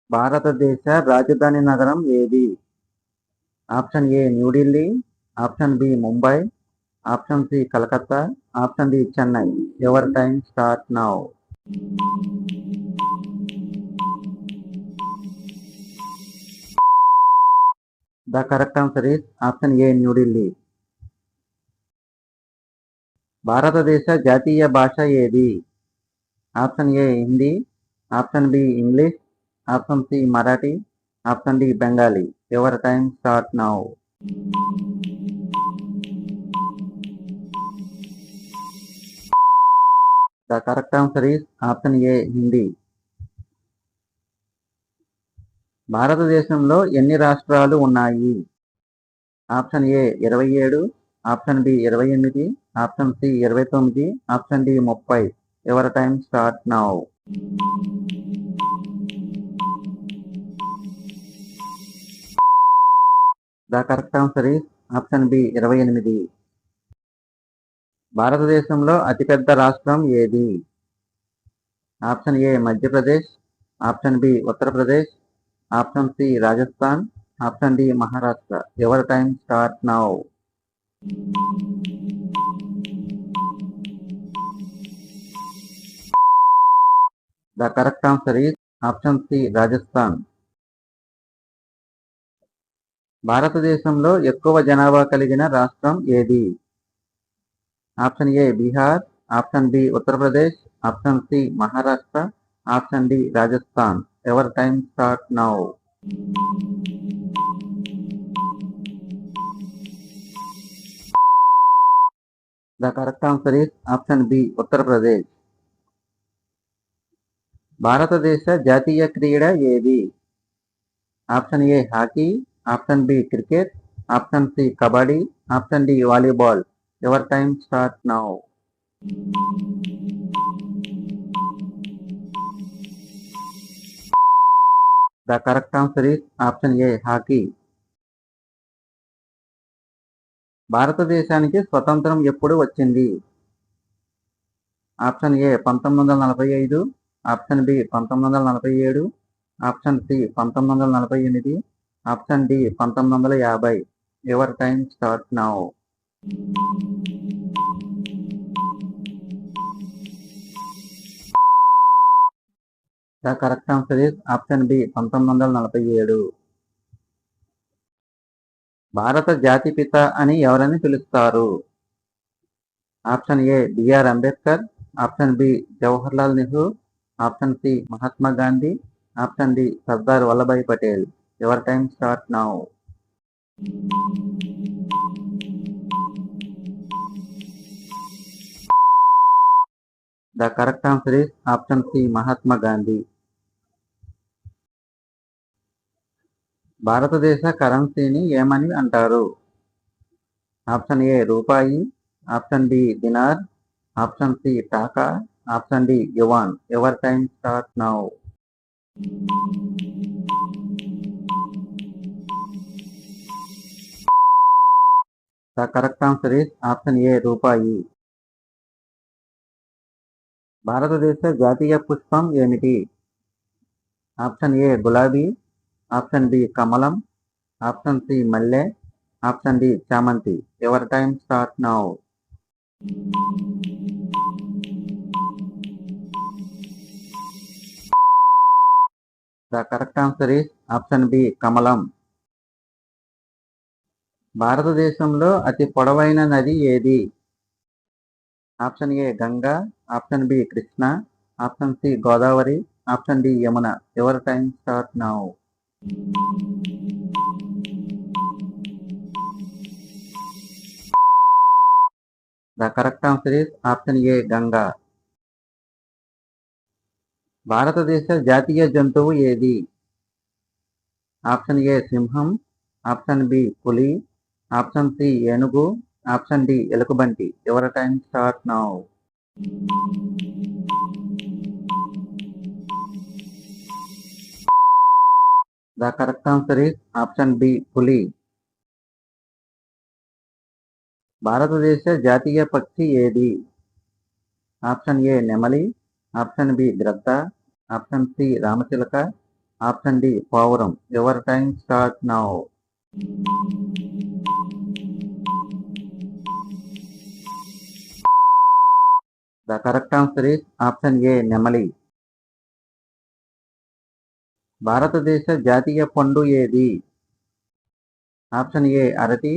భారతదేశ రాజధాని నగరం ఏది? Option A New Delhi, option B Mumbai, option C Calcutta, option D Chennai. Your time start now. The correct answer is option A New Delhi. భారతదేశ జాతీయ భాష ఏది? Option A Hindi, option B English, option C Marathi, option D Bengali. Your time start now. The correct answer is option A Hindi. భారతదేశంలో ఎన్ని రాష్ట్రాలు ఉన్నాయి? Option A 27, option B 28, option C 29, option D 30. Your time start now. The correct answer is option B 28. భారతదేశంలో అతిపెద్ద రాష్ట్రం ఏది? Option A Madhya Pradesh, option B Uttar Pradesh, option C Rajasthan, option D Maharashtra. Your time start now. The correct answer is option C Rajasthan. భారతదేశంలో ఎక్కువ జనాభా కలిగిన రాష్ట్రం ఏది? Option A Bihar, option B Uttar Pradesh, option C Maharashtra, option D Rajasthan. Your time start now. The correct answer is option B Uttar Pradesh. భారతదేశ జాతీయ క్రీడ ఏది? Option A hockey, option B cricket, option C kabaddi, option D volleyball. Your time start now. The correct answer is option A hockey. భారతదేశానికి స్వతంత్రం ఎప్పుడు వచ్చింది? Option A 1945, option B 1947, option C 1948, option D 1950. Your time start now. The correct answer is option B 1947. భారత జాతిపిత అని ఎవరని పిలుస్తారు? Option A B R Ambedkar, option B Jawaharlal Nehru, option C Mahatma Gandhi, option D Sardar Vallabhbhai Patel. Your time start now. The correct answer is option C Mahatma Gandhi. భారతదేశ కరెన్సీని ఏమని అంటారు? Option A rupee, option B dinar, option C taka, option D yuan. Your time start now. The correct answer is option A rupee. భారతదేశ జాతీయ పుష్పం ఏమిటి? Option A గులాబీ, option B కమలం, ఆప్షన్ సి మల్లె, ఆప్షన్ డి చామంతి. Your time start now. The correct answer is option B కమలం. భారతదేశంలో అతి పొడవైన నది ఏది? Option A Ganga, option B Krishna, option C Godavari, option D Yamuna. Your time start now. The correct answer is option A Ganga. భారతదేశ జాతీయ జంతువు ఏది? ఆప్షన్ ఏ సింహం, ఆప్షన్ బి పులి, ఆప్షన్ సి ఏనుగు, ఆప్షన్ డి ఎలుకబంటి. Your time start now. The correct answer is option B పులి. భారతదేశ జాతీయ పక్షి ఏది? ఆప్షన్ ఏ నెమలి, ఆప్షన్ బి గ్రద్ద, ఆప్షన్ సి రామచిలక, ఆప్షన్ డి పావురం. Your time start now. The correct answer is option A నెమలి. భారతదేశ జాతీయ పండు ఏది? ఆప్షన్ ఏ అరటి,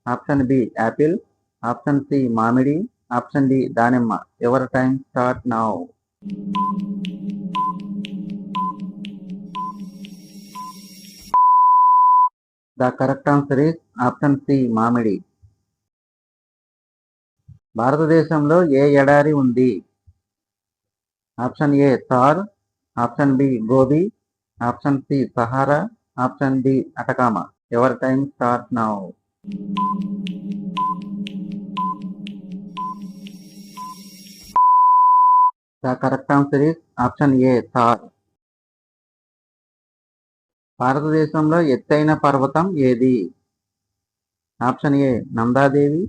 option B apple, option C మామిడి, ఆప్షన్ డి దానిమ్మ. Your time start now. The correct answer is option C మామిడి. భారతదేశంలో ఏ ఎడారి ఉంది? Option A Thar, option B Gobi, option C Sahara, option D Atacama. Your time start now. The correct answer is option A Thar. భారతదేశంలో ఎత్తైన పర్వతం ఏది? Option A Nanda Devi,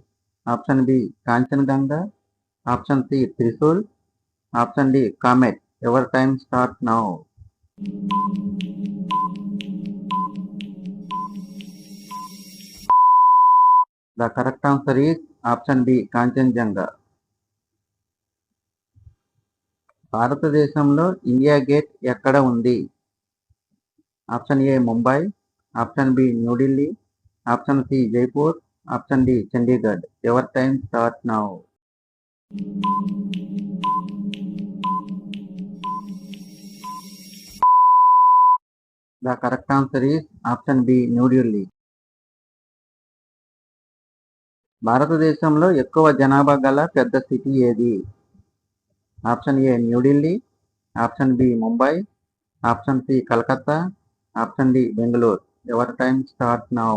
option B Kanchenjunga, option C Trishul, option D Kamet. Your time start now. The correct answer is option B Kanchenjunga. భారతదేశంలో India Gate ఎక్కడ ఉంది? Option A Mumbai, option B New Delhi, option C Jaipur, option D Chandigarh. Your time start now. The correct answer is option B New Delhi. భారతదేశంలో ఎక్కువ జనాభా గల పెద్ద city ఏది? Option A New Delhi, option B Mumbai, option C Calcutta, option D Bengaluru. Your time start now.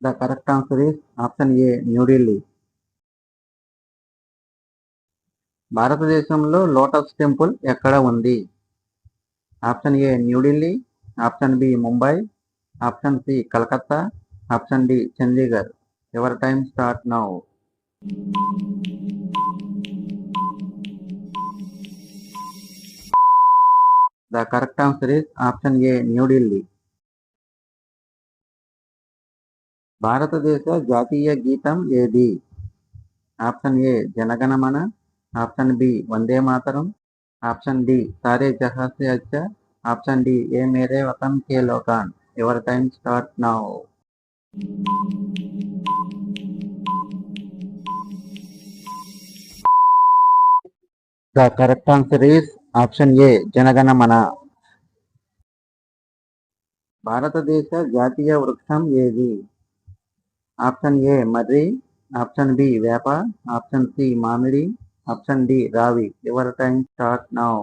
The correct answer is option A New Delhi. భారతదేశంలో lotus temple ఎక్కడ ఉంది? Option A New Delhi, option B Mumbai, option C Calcutta, option D Chandigarh. Your time start now. The correct answer is option A New Delhi. భారతదేశ జాతీయ గీతం ఏది? Option A Jana Gana Mana, option B Vande Mataram, option D Saare Jahan Se Achha, option D Ae Mere Watan Ke Logon. Your time start now. The correct answer is option A Jana Gana Mana. భారతదేశ జాతీయ వృక్షం ఏది? Option A మర్రి, option B వేప, ఆప్షన్ సి మామిడి, ఆప్షన్ డి రావి. Your time start now.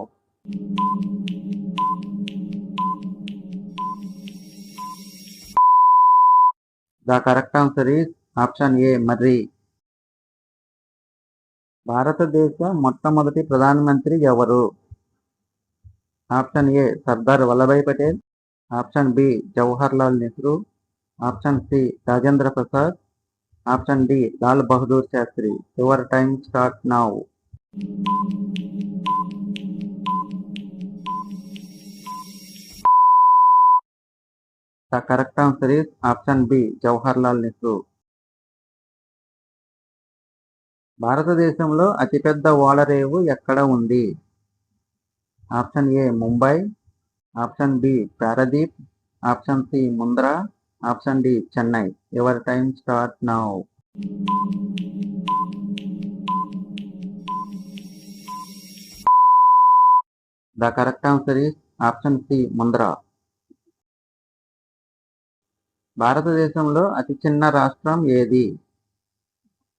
The correct answer is option A మర్రి. భారతదేశ మొట్టమొదటి ప్రధానమంత్రి ఎవరు? Option A Sardar Vallabhbhai Patel, option B Jawahar Lal Nehru, option C Rajendra Prasad, option D Lal Bahadur Shastri. Your time start now. The correct answer is option B Jawahar Lal Nehru. భారతదేశంలో అతిపెద్ద ఓడరేవు ఎక్కడ ఉంది? Option A Mumbai, option B Paradip, option C Mundra, option D Chennai. Your time start now. The correct answer is option C Mundra. భారతదేశంలో అతి చిన్న రాష్ట్రం ఏది?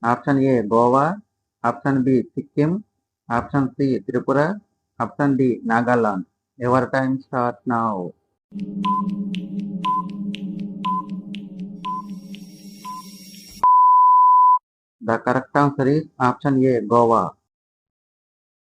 Option A Goa, option B Sikkim, option C Tripura, option D Nagaland. Your time start now. The correct answer is option A Goa.